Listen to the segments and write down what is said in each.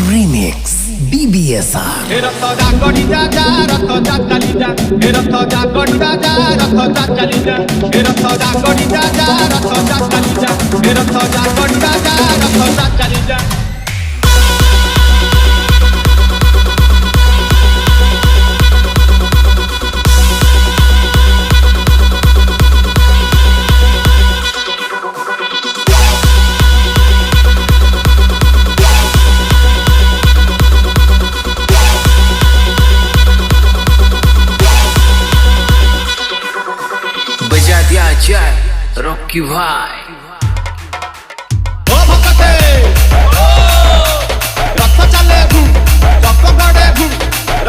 Remix BBSR रथ जागड़ी जा रथ जागली जा रथ जागड़ी जा रथ जागली जा रथ जागड़ी जा रथ जागली जा रथ जागड़ी जा रथ जागली जा बजा दिया जाए रॉकी भाई ओ भक्ते रथ चले घू जप गड़े घू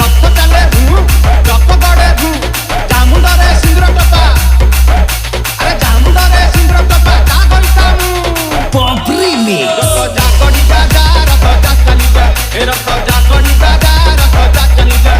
रथ चले घू जप गड़े घू चामुंडा रे सिंदूर टपा अरे चामुंडा रे सिंदूर टपा का कइता मु Pop Remix रथ जागड़ी जा रथ जागली जा रथ जागड़ी जा रथ जागली जा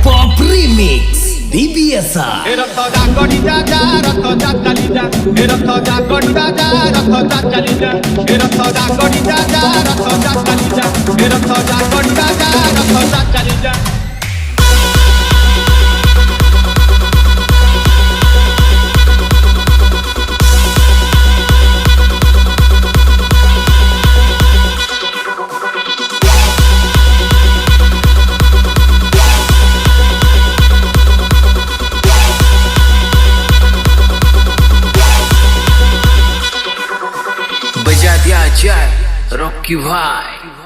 Pop Remix BBSR रथ जागड़ी जा रथ जागली जा रथ जागड़ी जा रथ जागली जा रथ जागड़ी जा रथ जागली जा रथ जागड़ी जा रथ जागली जा बजा दिया जाए रॉकी भाई।